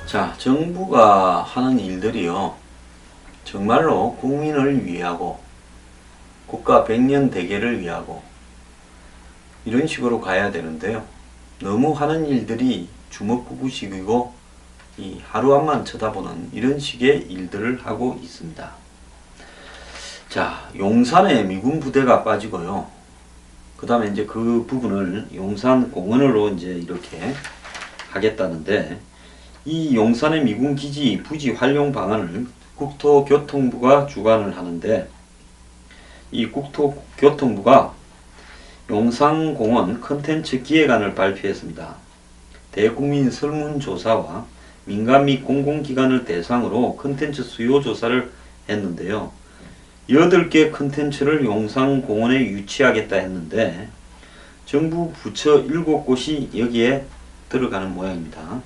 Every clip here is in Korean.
자, 정부가 하는 일들이요, 정말로 국민을 위하고 국가 백년 대계를 위하고 이런 식으로 가야 되는데요. 너무 하는 일들이 주먹구구식이고 이 하루 앞만 쳐다보는 이런 식의 일들을 하고 있습니다. 자, 용산에 미군 부대가 빠지고요. 그 다음에 이제 그 부분을 용산 공원으로 이제 이렇게 하겠다는데, 이 용산의 미군 기지 부지 활용 방안을 국토교통부가 주관을 하는데, 이 국토교통부가 용산공원 컨텐츠 기획안을 발표했습니다. 대국민 설문조사와 민간 및 공공기관을 대상으로 컨텐츠 수요 조사를 했는데요. 8개 컨텐츠를 용산공원에 유치하겠다 했는데, 정부 부처 7곳이 여기에 들어가는 모양입니다.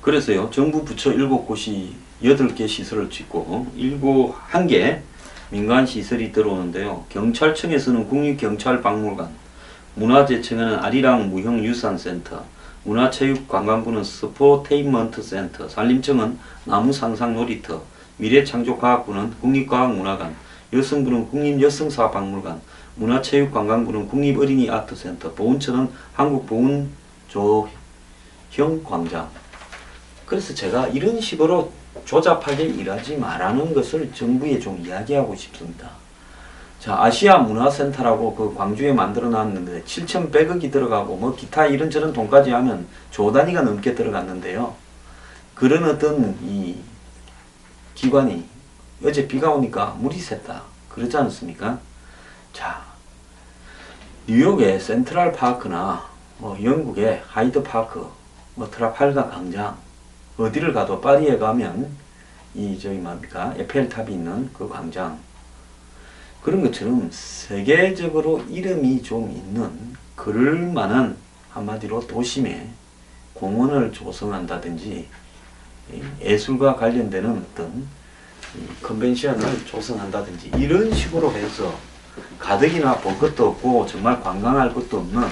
그래서요, 정부 부처 7곳이 8개 시설을 짓고 1개 민간시설이 들어오는데요. 경찰청에서는 국립경찰박물관, 문화재청에는 아리랑 무형유산센터, 문화체육관광부는 스포테인먼트센터, 산림청은 나무상상놀이터, 미래창조과학부는 국립과학문화관, 여성부는 국립여성사박물관, 문화체육관광부는 국립어린이아트센터, 보훈처는 한국보훈조형광장. 그래서 제가 이런 식으로 조잡하게 일하지 말라는 것을 정부에 좀 이야기하고 싶습니다. 자, 아시아 문화센터라고 그 광주에 만들어 놨는데 7,100억이 들어가고 뭐 기타 이런저런 돈까지 하면 조 단위가 넘게 들어갔는데요. 그런 어떤 이 기관이 어제 비가 오니까 물이 샜다 그러지 않습니까? 자, 뉴욕의 센트럴 파크나 뭐 영국의 하이드 파크, 뭐 트라팔가 광장, 어디를 가도 파리에 가면 이 저기 뭡니까 에펠탑이 있는 그 광장, 그런 것처럼 세계적으로 이름이 좀 있는 그럴만한 한마디로 도심에 공원을 조성한다든지 예술과 관련되는 어떤 컨벤션을 조성한다든지 이런 식으로 해서 가덕이나 볼 것도 없고 정말 관광할 것도 없는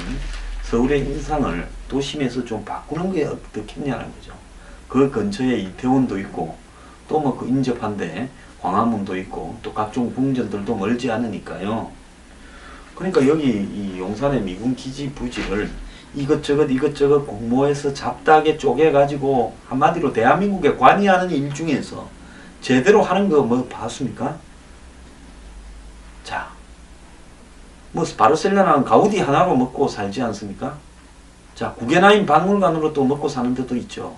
서울의 인상을 도심에서 좀 바꾸는 게 어떻겠냐는 거죠. 그 근처에 이태원도 있고 또 뭐 그 인접한데 광화문도 있고 또 각종 궁전들도 멀지 않으니까요. 그러니까 여기 이 용산의 미군 기지 부지를 이것저것 공모해서 잡다하게 쪼개가지고 한마디로 대한민국에 관여하는 일 중에서 제대로 하는 거 뭐 봤습니까? 자, 뭐 바르셀로나는 가우디 하나로 먹고 살지 않습니까? 자, 구겐하임 박물관으로 또 먹고 사는 데도 있죠.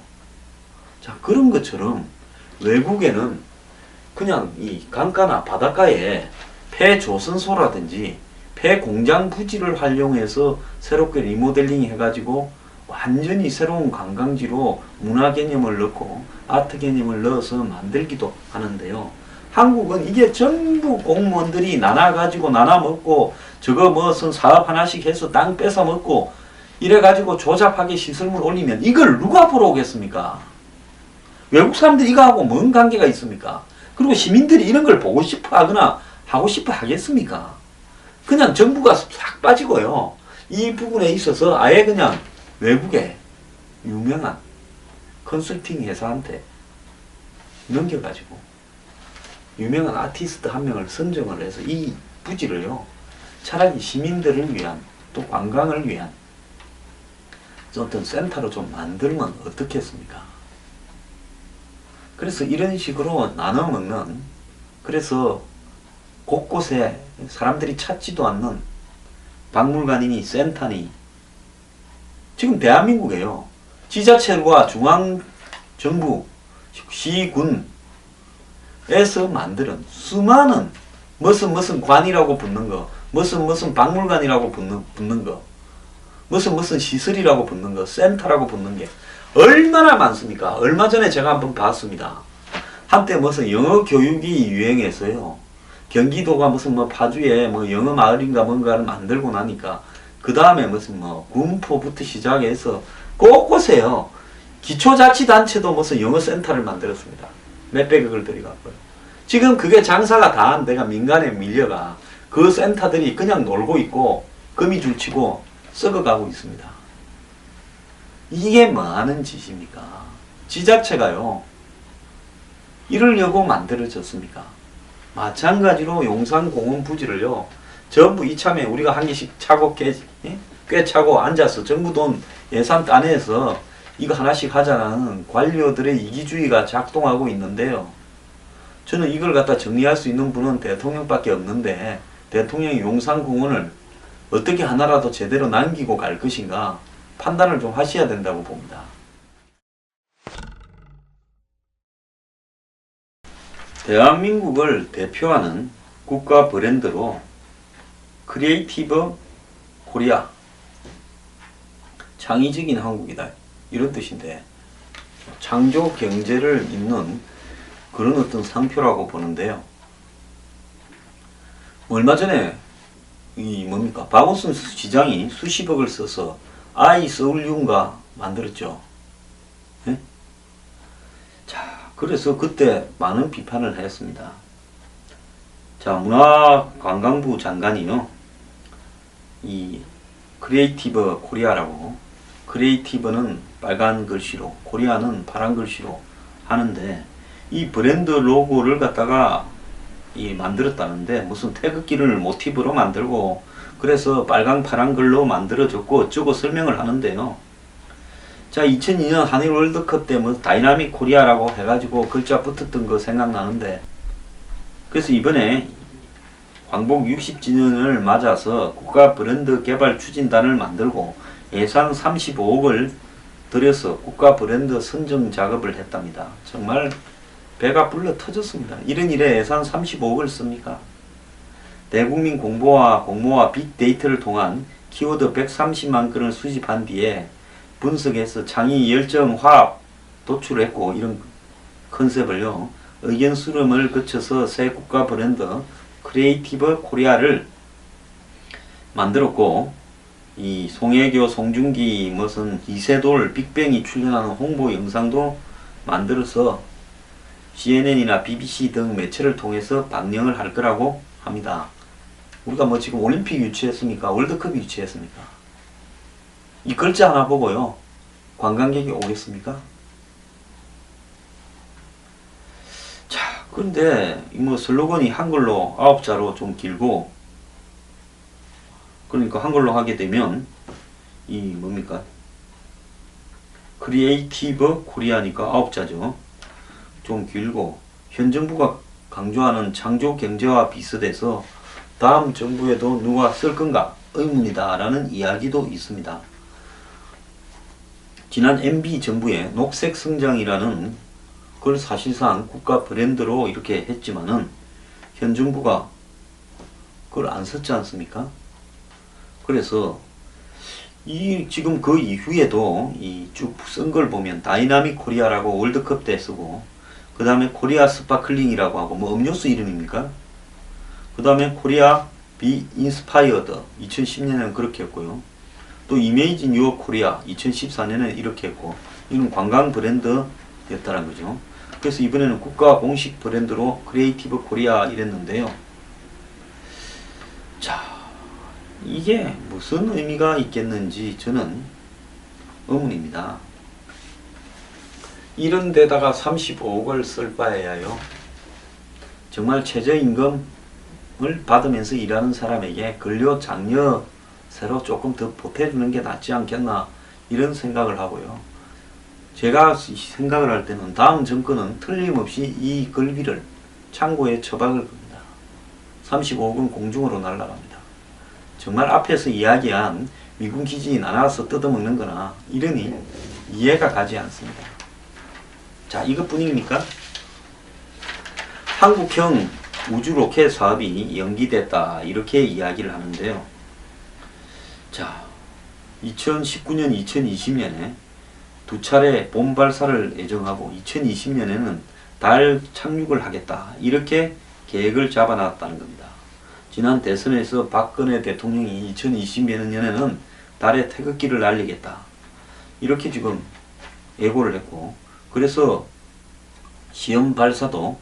자, 그런 것처럼 외국에는 그냥 이 강가나 바닷가에 폐조선소라든지 폐공장 부지를 활용해서 새롭게 리모델링 해가지고 완전히 새로운 관광지로 문화 개념을 넣고 아트 개념을 넣어서 만들기도 하는데요. 한국은 이게 전부 공무원들이 나눠가지고 나눠 먹고 저거 무슨 사업 하나씩 해서 땅 뺏어 먹고 이래가지고 조잡하게 시설물 올리면 이걸 누가 보러 오겠습니까? 외국 사람들이 이거하고 뭔 관계가 있습니까? 그리고 시민들이 이런 걸 보고 싶어 하거나 하고 싶어 하겠습니까? 그냥 정부가 싹 빠지고요. 이 부분에 있어서 아예 그냥 외국에 유명한 컨설팅 회사한테 넘겨가지고 유명한 아티스트 한 명을 선정을 해서 이 부지를요, 차라리 시민들을 위한 또 관광을 위한 어떤 센터로 좀 만들면 어떻겠습니까? 그래서 이런 식으로 나눠 먹는, 그래서 곳곳에 사람들이 찾지도 않는 박물관이니 센터니, 지금 대한민국에요, 지자체와 중앙정부, 시군에서 만드는 수많은 무슨 관이라고 붙는 거, 무슨 박물관이라고 붙는 거, 무슨 시설이라고 붙는 거, 센터라고 붙는 게 얼마나 많습니까? 얼마 전에 제가 한번 봤습니다. 한때 무슨 영어 교육이 유행해서요, 경기도가 무슨 뭐 파주에 뭐 영어 마을인가 뭔가를 만들고 나니까 그 다음에 무슨 뭐 군포부터 시작해서 곳곳에요, 기초자치단체도 무슨 영어 센터를 만들었습니다. 몇백억을 들여갖고요. 지금 그게 장사가 다 안 돼가 민간에 밀려가 그 센터들이 그냥 놀고 있고 거미줄 치고 썩어가고 있습니다. 이게 뭐 하는 짓입니까? 지자체가요. 이러려고 만들어졌습니까? 마찬가지로 용산공원 부지를요. 전부 이참에 우리가 한 개씩 차고 꽤 차고 앉아서 정부 돈 예산 따내서 이거 하나씩 하자는 관료들의 이기주의가 작동하고 있는데요. 저는 이걸 갖다 정리할 수 있는 분은 대통령밖에 없는데 대통령이 용산공원을 어떻게 하나라도 제대로 남기고 갈 것인가 판단을 좀 하셔야 된다고 봅니다. 대한민국을 대표하는 국가 브랜드로 크리에이티브 코리아, 창의적인 한국이다 이런 뜻인데 창조 경제를 잇는 그런 어떤 상표라고 보는데요. 얼마 전에 박원순 시장이 수십억을 써서 아이 서울유인가 만들었죠. 네? 자, 그래서 그때 많은 비판을 했습니다. 자, 문화관광부 장관이요. 이 크리에이티브 코리아라고, 크리에이티브는 빨간 글씨로, 코리아는 파란 글씨로 하는데 이 브랜드 로고를 갖다가 만들었다는데 무슨 태극기를 모티브로 만들고 그래서 빨강 파란 글로 만들어졌고 어쩌고 설명을 하는데요. 자, 2002년 한일 월드컵 때 뭐 다이나믹 코리아라고 해가지고 글자 붙었던 거 생각나는데 그래서 이번에 광복 60주년을 맞아서 국가 브랜드 개발 추진단을 만들고 예산 35억을 들여서 국가 브랜드 선정 작업을 했답니다. 정말 배가 불러 터졌습니다. 이런 일에 예산 35억을 씁니까? 대국민 공모와 빅데이터를 통한 키워드 130만 건을 수집한 뒤에 분석해서 창의, 열정, 화합 도출했고 이런 컨셉을요. 의견 수렴을 거쳐서 새 국가 브랜드 크리에이티브 코리아를 만들었고 이 송혜교, 송중기, 무슨 이세돌, 빅뱅이 출연하는 홍보 영상도 만들어서 CNN이나 BBC 등 매체를 통해서 방영을 할 거라고 합니다. 우리가 뭐 지금 올림픽 유치했습니까? 월드컵 유치했습니까? 이 글자 하나 보고요. 관광객이 오겠습니까? 자, 그런데 뭐 슬로건이 한글로 9자로 좀 길고 그러니까 한글로 하게 되면 이 뭡니까? 크리에이티브 코리아니까 9자죠. 좀 길고 현 정부가 강조하는 창조 경제와 비슷해서 다음 정부에도 누가 쓸 건가 의문이다 라는 이야기도 있습니다. 지난 MB 정부의 녹색 성장이라는 그걸 사실상 국가 브랜드로 이렇게 했지만은 현 정부가 그걸 안 썼지 않습니까? 그래서 지금 그 이후에도 이 쭉 쓴 걸 보면 다이나믹 코리아라고 월드컵 때 쓰고 그 다음에 코리아 스파클링이라고 하고 뭐 음료수 이름입니까? 그 다음에 코리아 비 인스파이어드 2010년에는 그렇게 했고요. 또 이메이진 유어 코리아 2014년에는 이렇게 했고 이건 관광 브랜드였다는 거죠. 그래서 이번에는 국가 공식 브랜드로 크리에이티브 코리아 이랬는데요. 자, 이게 무슨 의미가 있겠는지 저는 의문입니다. 이런 데다가 35억을 쓸 바에야요. 정말 최저임금을 받으면서 일하는 사람에게 근로 장려세로 조금 더 보태주는 게 낫지 않겠나 이런 생각을 하고요. 제가 생각을 할 때는 다음 정권은 틀림없이 이 글비를 창고에 처박을 겁니다. 35억은 공중으로 날아갑니다. 정말 앞에서 이야기한 미군 기지 나눠서 뜯어먹는 거나 이러니 이해가 가지 않습니다. 자, 이것뿐입니까? 한국형 우주 로켓 사업이 연기됐다 이렇게 이야기를 하는데요. 자, 2019년, 2020년에 두 차례 봄 발사를 예정하고 2020년에는 달 착륙을 하겠다 이렇게 계획을 잡아놨다는 겁니다. 지난 대선에서 박근혜 대통령이 2020년에는 달에 태극기를 날리겠다 이렇게 지금 예고를 했고 그래서 시험 발사도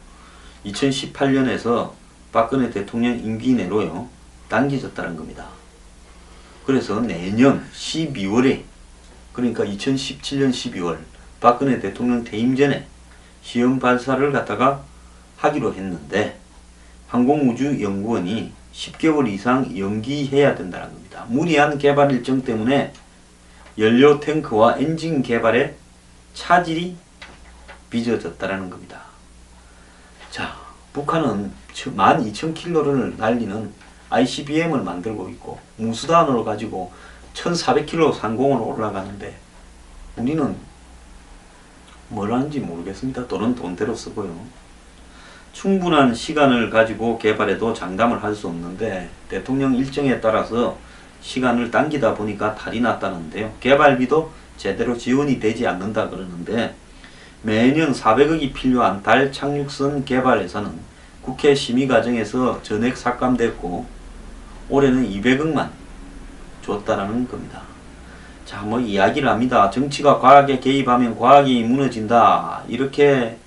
2018년에서 박근혜 대통령 임기 내로요 당겨졌다는 겁니다. 그래서 내년 12월에 그러니까 2017년 12월 박근혜 대통령 퇴임 전에 시험 발사를 갖다가 하기로 했는데 항공우주연구원이 10개월 이상 연기해야 된다는 겁니다. 무리한 개발 일정 때문에 연료 탱크와 엔진 개발에 차질이 빚어졌다는 겁니다. 자, 북한은 12,000km를 날리는 ICBM을 만들고 있고 무수단으로 가지고 1,400km 상공으로 올라가는데 우리는 뭘 하는지 모르겠습니다. 돈은 돈대로 쓰고요. 충분한 시간을 가지고 개발해도 장담을 할 수 없는데 대통령 일정에 따라서 시간을 당기다 보니까 탈이 났다는데요. 개발비도 제대로 지원이 되지 않는다 그러는데 매년 400억이 필요한 달 착륙선 개발 예산은 국회 심의 과정에서 전액 삭감됐고 올해는 200억만 줬다라는 겁니다. 자, 뭐 이야기를 합니다. 정치가 과학에 개입하면 과학이 무너진다. 이렇게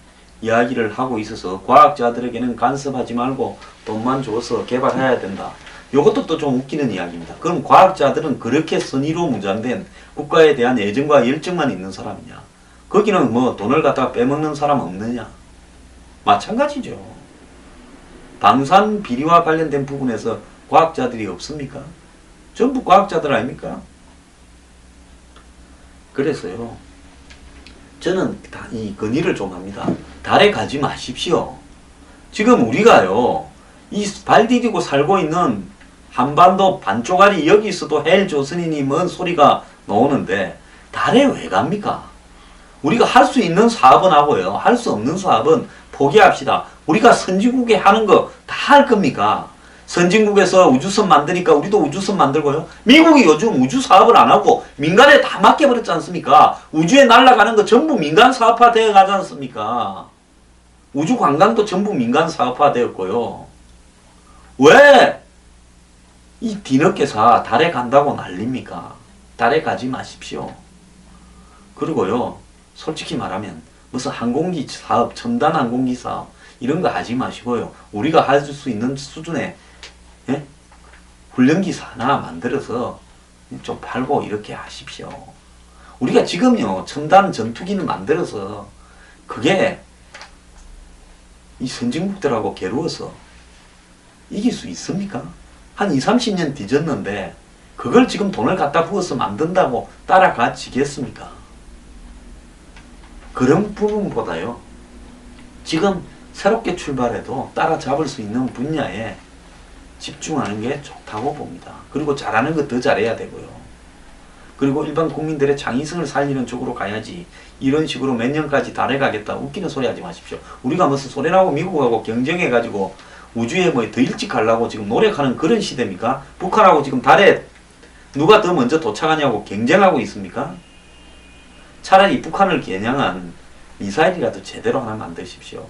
이야기를 하고 있어서 과학자들에게는 간섭하지 말고 돈만 줘서 개발해야 된다. 이것도 또 좀 웃기는 이야기입니다. 그럼 과학자들은 그렇게 선의로 무장된 국가에 대한 애정과 열정만 있는 사람이냐? 거기는 뭐 돈을 갖다가 빼먹는 사람 없느냐? 마찬가지죠. 방산 비리와 관련된 부분에서 과학자들이 없습니까? 전부 과학자들 아닙니까? 그래서요. 저는 이 건의를 좀 합니다. 달에 가지 마십시오. 지금 우리가요. 이 발 디디고 살고 있는 한반도 반쪽알이 여기 있어도 헬 조선인이 뭔 소리가 나오는데 달에 왜 갑니까? 우리가 할 수 있는 사업은 하고요. 할 수 없는 사업은 포기합시다. 우리가 선진국에 하는 거 다 할 겁니까? 선진국에서 우주선 만드니까 우리도 우주선 만들고요. 미국이 요즘 우주 사업을 안 하고 민간에 다 맡겨버렸지 않습니까? 우주에 날아가는 거 전부 민간 사업화 되어 가지 않습니까? 우주 관광도 전부 민간 사업화 되었고요. 왜 이 뒤늦게서 달에 간다고 난립니까? 달에 가지 마십시오. 그리고요, 솔직히 말하면 무슨 항공기 사업, 첨단 항공기 사업 이런 거 하지 마시고요. 우리가 할 수 있는 수준의 훈련기사 하나 만들어서 좀 팔고 이렇게 하십시오. 우리가 지금요, 첨단 전투기를 만들어서 그게 이 선진국들하고 겨루어서 이길 수 있습니까? 한 20, 30년 뒤졌는데 그걸 지금 돈을 갖다 부어서 만든다고 따라가지겠습니까? 그런 부분보다요, 지금 새롭게 출발해도 따라잡을 수 있는 분야에 집중하는 게 좋다고 봅니다. 그리고 잘하는 거 더 잘해야 되고요. 그리고 일반 국민들의 창의성을 살리는 쪽으로 가야지 이런 식으로 몇 년까지 달에 가겠다 웃기는 소리 하지 마십시오. 우리가 무슨 소련하고 미국하고 경쟁해가지고 우주에 뭐 더 일찍 가려고 지금 노력하는 그런 시대입니까? 북한하고 지금 달에 누가 더 먼저 도착하냐고 경쟁하고 있습니까? 차라리 북한을 겨냥한 미사일이라도 제대로 하나 만드십시오.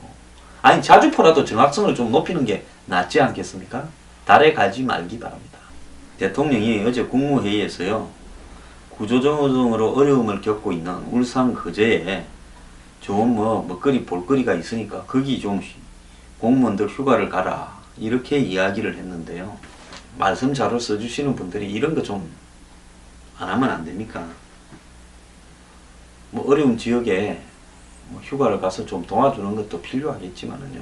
아니 자주포라도 정확성을 좀 높이는 게 낫지 않겠습니까? 달에 가지 말기 바랍니다. 대통령이 어제 국무회의에서요, 구조조정으로 어려움을 겪고 있는 울산 거제에 좋은 먹거리 볼거리가 있으니까 거기 좀 공무원들 휴가를 가라 이렇게 이야기를 했는데요. 말씀 자료 써주시는 분들이 이런 거 좀 안 하면 안 됩니까? 뭐 어려운 지역에 휴가를 가서 좀 도와주는 것도 필요하겠지만은요,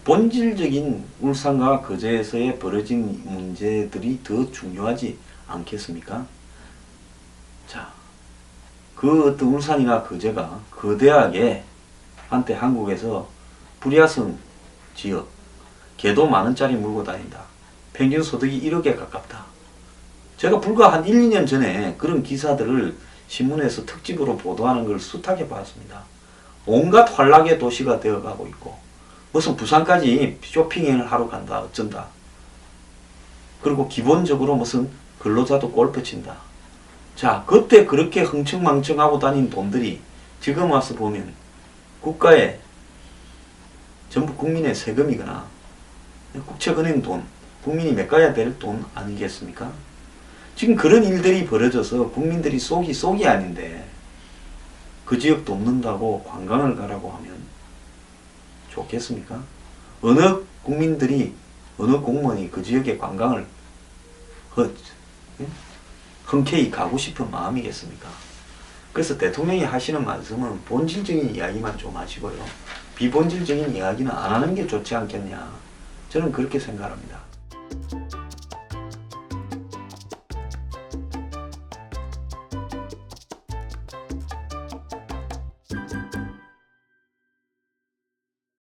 본질적인 울산과 거제에서의 벌어진 문제들이 더 중요하지 않겠습니까? 자, 그 어떤 울산이나 거제가 거대하게 한때 한국에서 불야성 지역, 개도 만원짜리 물고 다닌다. 평균 소득이 1억에 가깝다. 제가 불과 한 1, 2년 전에 그런 기사들을 신문에서 특집으로 보도하는 걸 숱하게 봤습니다. 온갖 환락의 도시가 되어가고 있고 무슨 부산까지 쇼핑을 하러 간다 어쩐다. 그리고 기본적으로 무슨 근로자도 골프 친다. 자, 그때 그렇게 흥청망청하고 다닌 돈들이 지금 와서 보면 국가의 전부 국민의 세금이거나 국채은행 돈, 국민이 메꿔야 될 돈 아니겠습니까? 지금 그런 일들이 벌어져서 국민들이 속이 아닌데 그 지역 돕는다고 관광을 가라고 하면 좋겠습니까? 어느 국민들이, 어느 공무원이 그 지역에 관광을 흔쾌히 가고 싶은 마음이겠습니까? 그래서 대통령이 하시는 말씀은 본질적인 이야기만 좀 하시고요. 비본질적인 이야기는 안 하는 게 좋지 않겠냐. 저는 그렇게 생각합니다.